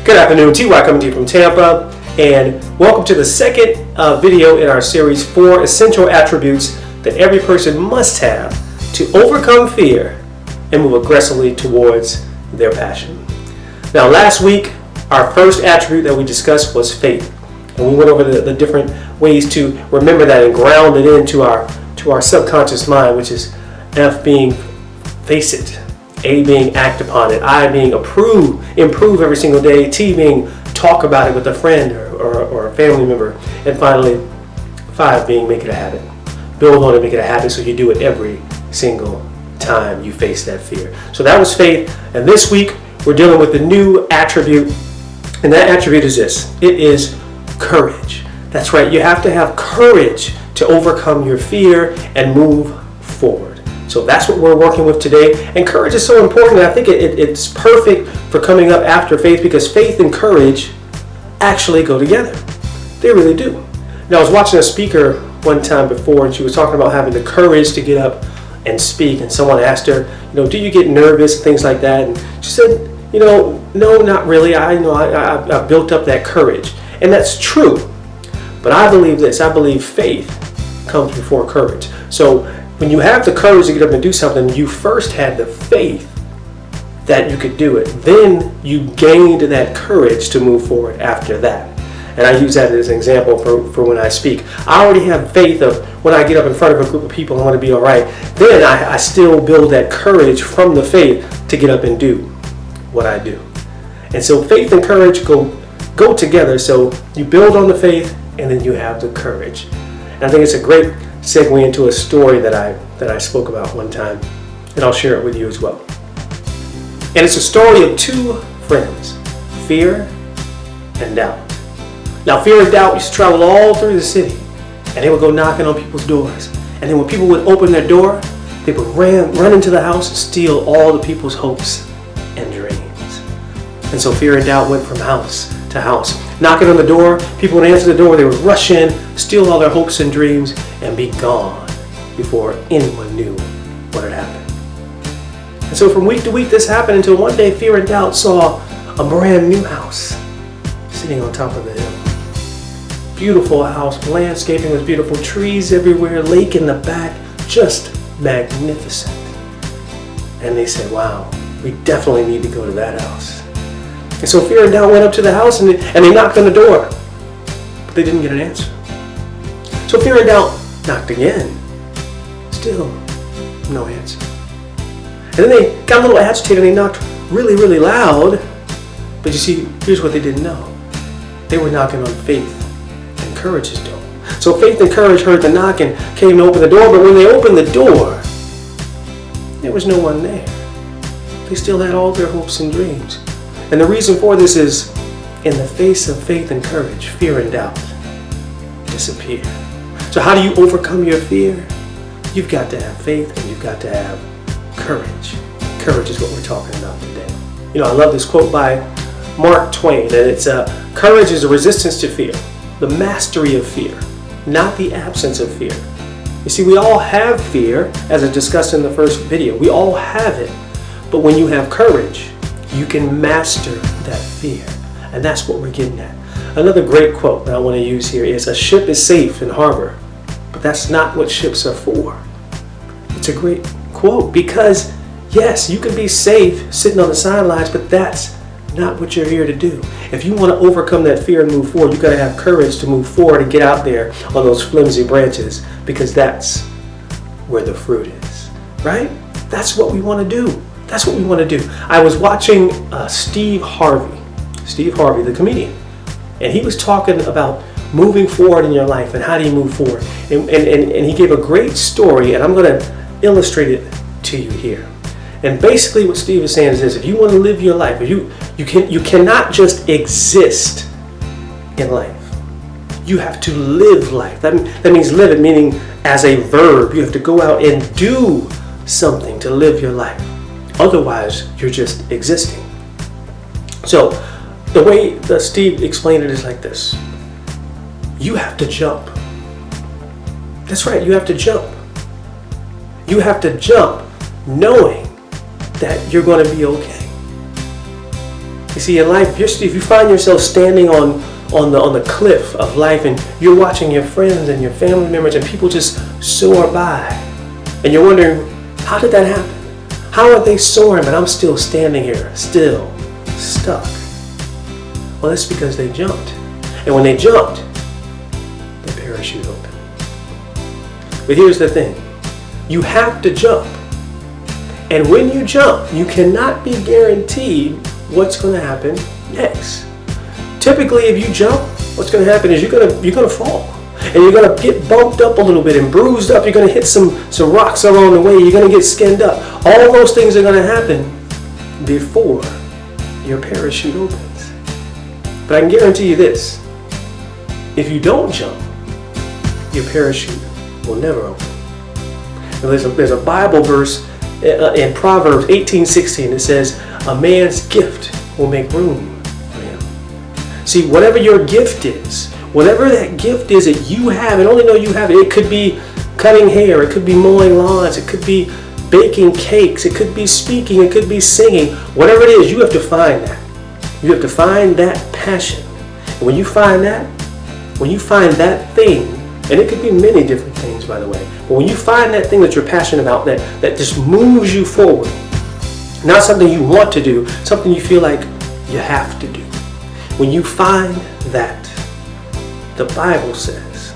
Good afternoon, TY coming to you from Tampa, and welcome to the second video in our series, 4 essential attributes that every person must have to overcome fear and move aggressively towards their passion. Now, last week, our first attribute that we discussed was faith, and we went over the different ways to remember that and ground it into our subconscious mind, which is F being face it, A being act upon it, I being improve every single day, T being talk about it with a friend or a family member, and finally 5 being make it a habit. Build on it, make it a habit so you do it every single time you face that fear. So that was faith, and this week we're dealing with the new attribute, and that attribute is this. It is courage. That's right, you have to have courage to overcome your fear and move forward. So that's what we're working with today. And courage is so important. I think it's perfect for coming up after faith, because faith and courage actually go together. They really do. Now, I was watching a speaker one time before, and she was talking about having the courage to get up and speak. And someone asked her, do you get nervous and things like that? And she said, no, not really. I've built up that courage. And that's true. But I believe this. I believe faith comes before courage. So when you have the courage to get up and do something, you first had the faith that you could do it. Then you gained that courage to move forward after that. And I use that as an example for when I speak. I already have faith of when I get up in front of a group of people, I want to be all right. Then I still build that courage from the faith to get up and do what I do. And so faith and courage go together. So you build on the faith, and then you have the courage. And I think it's a great segue into a story that I spoke about one time, and I'll share it with you as well. And it's a story of 2 friends, fear and doubt. Now, fear and doubt used to travel all through the city, and they would go knocking on people's doors. And then when people would open their door, they would run into the house and steal all the people's hopes and dreams. And so fear and doubt went from house to house, knocking on the door. People would answer the door, they would rush in, steal all their hopes and dreams, and be gone before anyone knew what had happened. And so from week to week this happened, until one day fear and doubt saw a brand new house sitting on top of the hill. Beautiful house, landscaping was beautiful, trees everywhere, lake in the back, just magnificent. And they said, wow, we definitely need to go to that house. And so fear and doubt went up to the house, and they knocked on the door, but they didn't get an answer. So fear and doubt knocked again, still no answer. And then they got a little agitated, and they knocked really, really loud. But you see, here's what they didn't know. They were knocking on faith and courage's door. So faith and courage heard the knock and came to open the door, but when they opened the door, there was no one there. They still had all their hopes and dreams. And the reason for this is, in the face of faith and courage, fear and doubt disappear. So how do you overcome your fear? You've got to have faith, and you've got to have courage. Courage is what we're talking about today. I love this quote by Mark Twain, and it's courage is a resistance to fear, the mastery of fear, not the absence of fear. You see, we all have fear, as I discussed in the first video. We all have it. But when you have courage, you can master that fear. And that's what we're getting at. Another great quote that I want to use here is, a ship is safe in harbor, but that's not what ships are for. It's a great quote, because yes, you can be safe sitting on the sidelines, but that's not what you're here to do. If you want to overcome that fear and move forward, you've got to have courage to move forward and get out there on those flimsy branches, because that's where the fruit is, right? That's what we want to do. That's what we want to do. I was watching Steve Harvey, the comedian, and he was talking about moving forward in your life and how do you move forward. And he gave a great story, and I'm going to illustrate it to you here. And basically what Steve is saying is this: if you want to live your life, if you cannot just exist in life. You have to live life. That means live it, meaning as a verb. You have to go out and do something to live your life. Otherwise, you're just existing. So the way that Steve explained it is like this. You have to jump. That's right, you have to jump. You have to jump knowing that you're going to be okay. You see, in life, if you find yourself standing on the cliff of life and you're watching your friends and your family members and people just soar by, and you're wondering, how did that happen? How are they soaring but I'm still standing here, still stuck? Well, that's because they jumped. And when they jumped, the parachute opened. But here's the thing. You have to jump. And when you jump, you cannot be guaranteed what's going to happen next. Typically, if you jump, what's going to happen is you're going to fall. And you're going to get bumped up a little bit and bruised up. You're going to hit some rocks along the way. You're going to get skinned up. All those things are going to happen before your parachute opens. But I can guarantee you this. If you don't jump, your parachute will never open. Now, there's a Bible verse in Proverbs 18:16 that says, a man's gift will make room for him. See, whatever your gift is, whatever that gift is that you have, and only know you have it, it could be cutting hair, it could be mowing lawns, it could be baking cakes, it could be speaking, it could be singing. Whatever it is, you have to find that. You have to find that passion. And when you find that thing, and it could be many different things, by the way, but when you find that thing that you're passionate about, that just moves you forward, not something you want to do, something you feel like you have to do. When you find that, the Bible says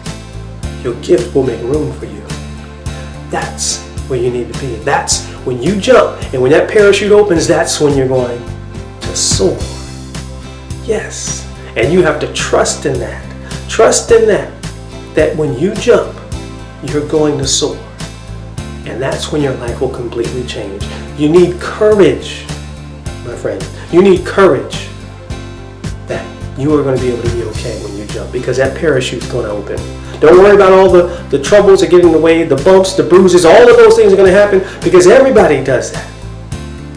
your gift will make room for you. That's where you need to be. That's when you jump, and when that parachute opens, that's when you're going to soar. Yes, and you have to trust in that. Trust in that when you jump, you're going to soar. And that's when your life will completely change. You need courage, my friend. You need courage that you are going to be able to be okay when you jump, because that parachute's going to open. Don't worry about all the troubles that get in the way, the bumps, the bruises, all of those things are going to happen, because everybody does that.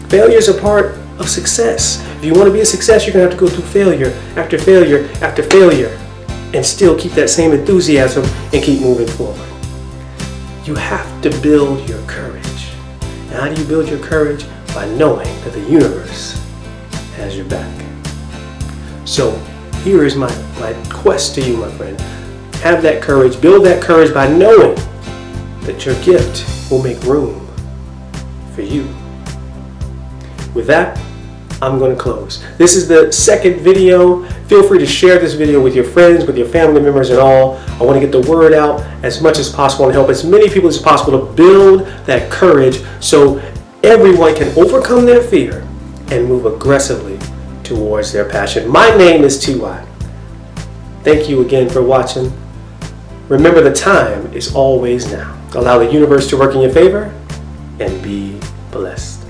Failure is a part of success. If you want to be a success, you're going to have to go through failure after failure after failure and still keep that same enthusiasm and keep moving forward. You have to build your courage. And how do you build your courage? By knowing that the universe has your back. So here is my quest to you, my friend. Have that courage, build that courage by knowing that your gift will make room for you. With that, I'm going to close. This is the second video. Feel free to share this video with your friends, with your family members and all. I want to get the word out as much as possible and help as many people as possible to build that courage so everyone can overcome their fear and move aggressively towards their passion. My name is T.Y. Thank you again for watching. Remember, the time is always now. Allow the universe to work in your favor and be blessed.